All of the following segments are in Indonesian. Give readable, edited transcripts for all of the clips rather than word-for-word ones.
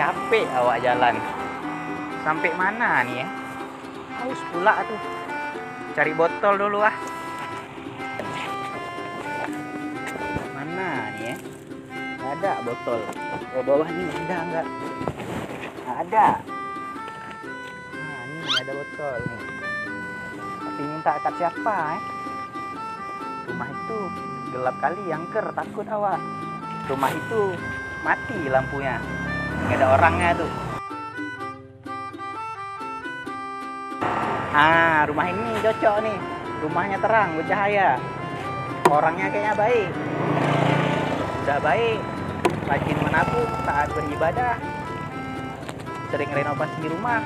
Capek awak jalan. Sampai mana nih ya? Haus pula tuh. Cari botol dulu ah. Mana nih ya? Nggak ada botol. Oh, bawah nih ada nggak? Ada. Nah, ini ada botol nih. Tapi minta kat siapa Rumah itu gelap kali, angker, takut awak. Rumah itu mati lampunya. Nggak ada orangnya tuh. Ah, rumah ini cocok nih. Rumahnya terang, bercahaya. Orangnya kayaknya baik. Udah baik, rajin menabung, taat beribadah, sering renovasi rumah.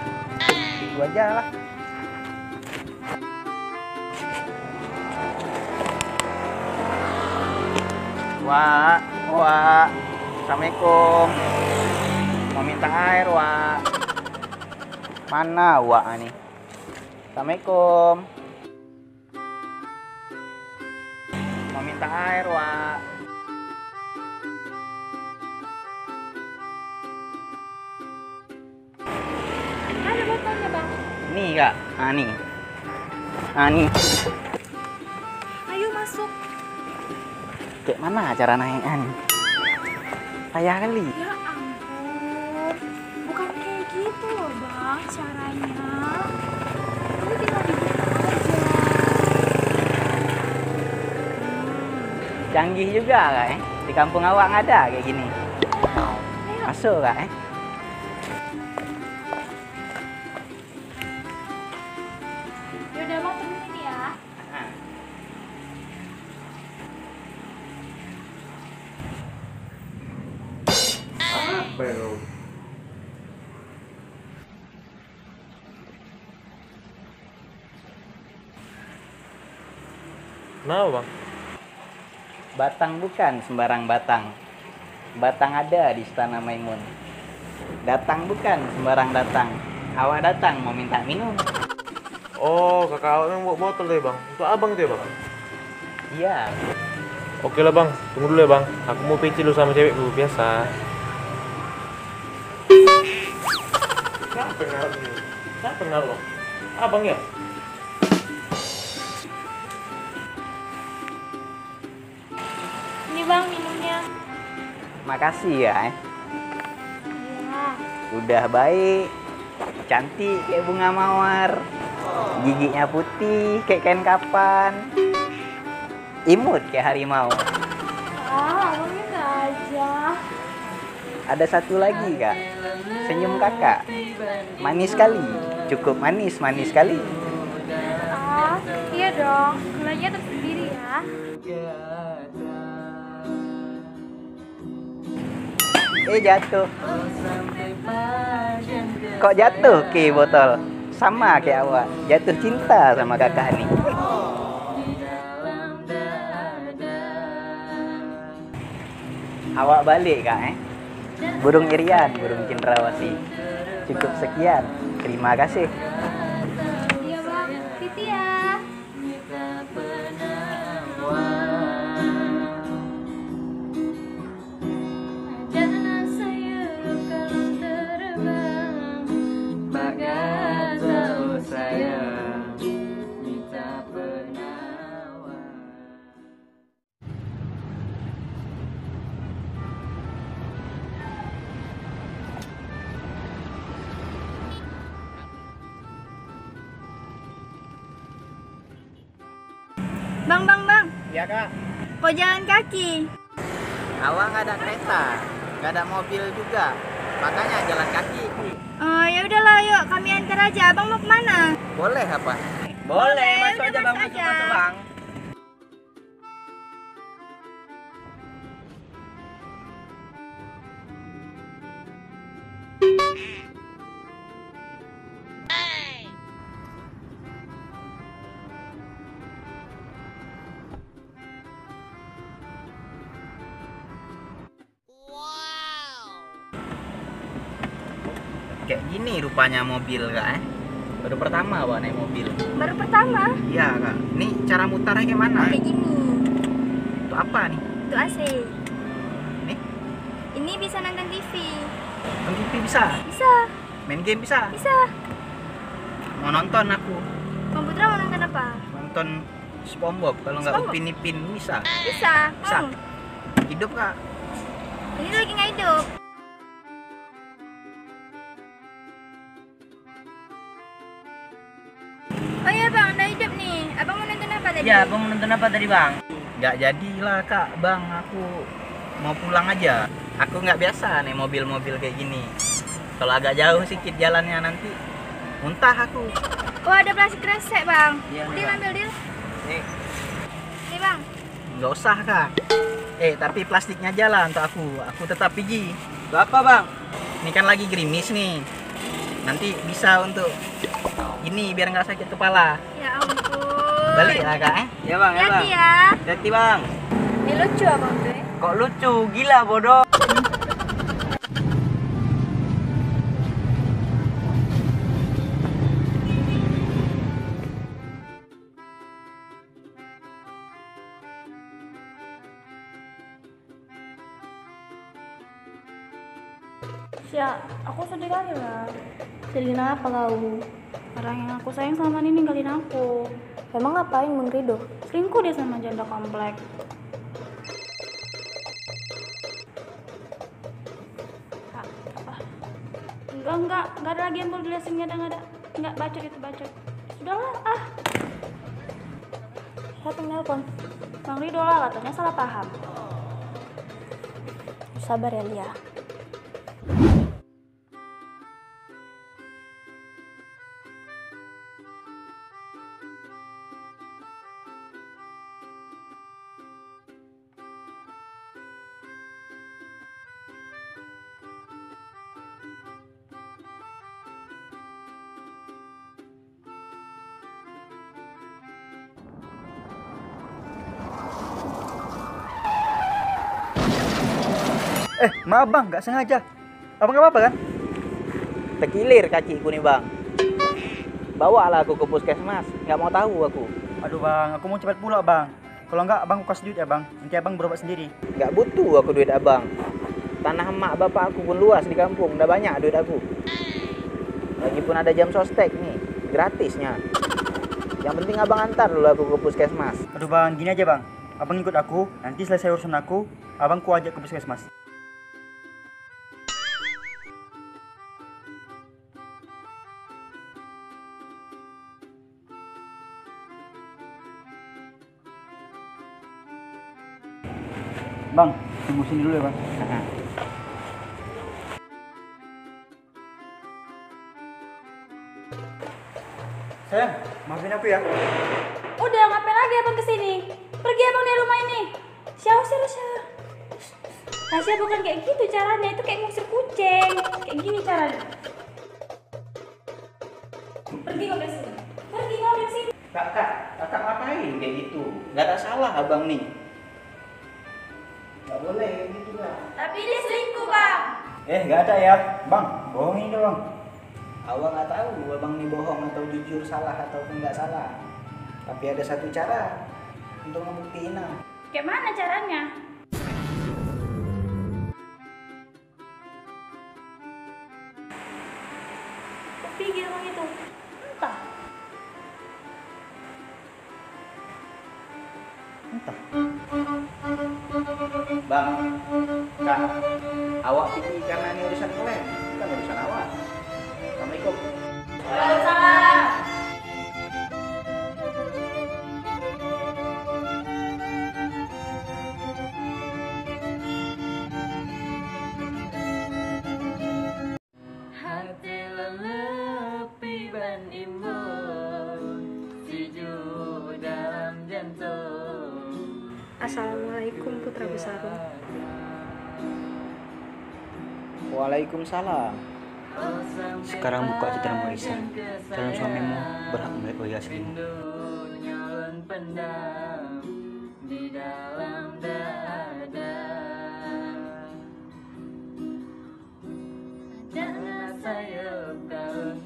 Itu aja lah. Wak, wak, assalamualaikum. Mau minta air, wak. Mana wak nih? Assalamualaikum. Mau minta air, wak. Ada botolnya, Bang. Nih, Kak. Ah, nih. Ah, nih. Ayo masuk. Kayak mana cara naiknya nih? Payah kali. Ya ampun. Bukan kayak gitu loh, Bang, caranya. Kamu tinggal dibuka aja. Canggih juga, Kak. Di kampung awak nggak ada kayak gini. Ayo. Masuk, Kak. Yaudah, Bang, temenin ya. Apa ya? Kenapa bang? Batang bukan sembarang batang. Batang ada di Istana Maimun. Datang bukan sembarang datang. Awak datang mau minta minum. Oh kakak awak yang bawa botol deh bang. Untuk abang itu ya bang? Iya. Oke lah bang, tunggu dulu ya bang. Aku mau PC dulu sama cewekku biasa. Siapa ngaruh nih? Siapa ngaruh? Abang ya? Ini, Bang, minumnya. Makasih ya. Iya. Udah baik. Cantik kayak bunga mawar. Giginya putih kayak kain kapan. Imut kayak harimau. Abangnya nggak aja. Ada satu lagi, Kak. Senyum kakak. Manis sekali. Cukup manis, manis sekali. Iya dong. Gulanya tersendiri ya. Jatuh. Kok jatuh ke botol? Sama kayak awak. Jatuh cinta sama kakak nih. Awak balik, Kak, Burung Irian, burung cendrawasih. Cukup sekian. Terima kasih. Iya, Bang. Titi ya. Bang. Ya, Kak. Kok jalan kaki? Awak nggak ada kereta, nggak ada mobil juga. Makanya jalan kaki. Ya udahlah, yuk kami antar aja. Abang mau kemana? Boleh apa? Boleh, masuk udah aja, Bang. masuk aja. Masuk, Bang. Kayak gini rupanya mobil, Kak. Baru pertama awak naik mobil. Baru pertama. Iya, Kak. Ini cara mutarnya kayak mana? Kayak gini. Itu apa nih? Itu AC. Nih. Ini bisa nonton TV. Nonton TV bisa? Bisa. Main game bisa? Bisa. Mau nonton aku. Bang Putra mau nonton apa? Nonton SpongeBob. Kalau nggak SpongeBob? Upin Ipin bisa? Bisa. Bisa. Mau? Hidup kak? Ini lagi nggak hidup. Oh iya bang, udah hidup nih. Abang mau nonton apa tadi? Ya, abang mau nonton apa tadi bang? Nggak jadilah kak bang. Aku mau pulang aja. Aku nggak biasa nih mobil-mobil kayak gini. Kalau agak jauh sedikit jalannya nanti muntah aku. Oh ada plastik kresek bang. Iya, nih, Dia Bang. ambil dia. Eh, Nih bang. nggak usah kak. Tapi plastiknya aja lah untuk aku. Aku tetap pergi. Itu apa bang? Ini kan lagi gerimis nih. Nanti bisa untuk ini biar nggak sakit kepala. Ya ampun. Balik lah kak. Ya bang, ya bang. Hati ya. Hati bang. Ini lucu abang tuh ya. Kok lucu? Gila bodoh. Ya, aku sedih kali lah. Sedih kenapa kau? Orang yang aku sayang sama ini ninggalin aku. Emang ngapain Bang Rido? Selingkuh dia sama janda komplek. Kak, apa? Enggak ada lagi yang perlu dijelasin, enggak ada. Enggak, bacot itu bacot. Sudahlah, Siapa yang nelpon? Bang Rido lah katanya salah paham. Sabar ya Lia. Maaf bang, nggak sengaja. Abang nggak apa-apa kan? Terkilir kakiku nih bang. Bawa lah aku ke puskesmas. Nggak mau tahu aku. Aduh bang, aku mau cepat pulang bang. Kalau enggak abang aku kasih duit ya bang. Nanti abang berobat sendiri. Nggak butuh aku duit abang. Tanah emak bapak aku pun luas di kampung. Udah banyak duit aku. Lagipun ada jam sostek nih, gratisnya. Yang penting abang antar dulu aku ke puskesmas. Aduh bang, gini aja bang. Abang ikut aku, nanti selesai urusan aku, abang ku ajak ke puskesmas. Bang, tunggu sini dulu ya bang. Sayang, maafin aku ya. Udah, ngapain lagi abang kesini? Pergi abang dari rumah ini. Siapa? Tasya bukan kayak gitu caranya, itu kayak ngusir kucing. Kayak gini caranya. Pergi kau dari sini. Pergi kau dari sini. Kakak ngapain kayak gitu? Nggak ada salah abang nih. Nggak boleh kayak gitu lah. Tapi dia selingkuh bang. Nggak ada ya. Bang, bohongin dong bang. Awang nggak tahu abang nih bohong atau jujur, salah ataupun nggak salah. Tapi ada satu cara untuk membuktiin. Kayak mana caranya? Pikir orang itu. Entah. Entah. Bang, kak, awak pilih karena ini urusan kalian, bukan urusan awak. Assalamualaikum. Waalaikumsalam. Hati lelepi ban imun, sejuk dalam jantung. Assalamualaikum Putra Besarku. Waalaikumsalam. Sekarang buka citra Maisa. Calon suamimu berhak melihat wajah aslimu. Nyalon pendam di dalam dada. Jangan sayup daun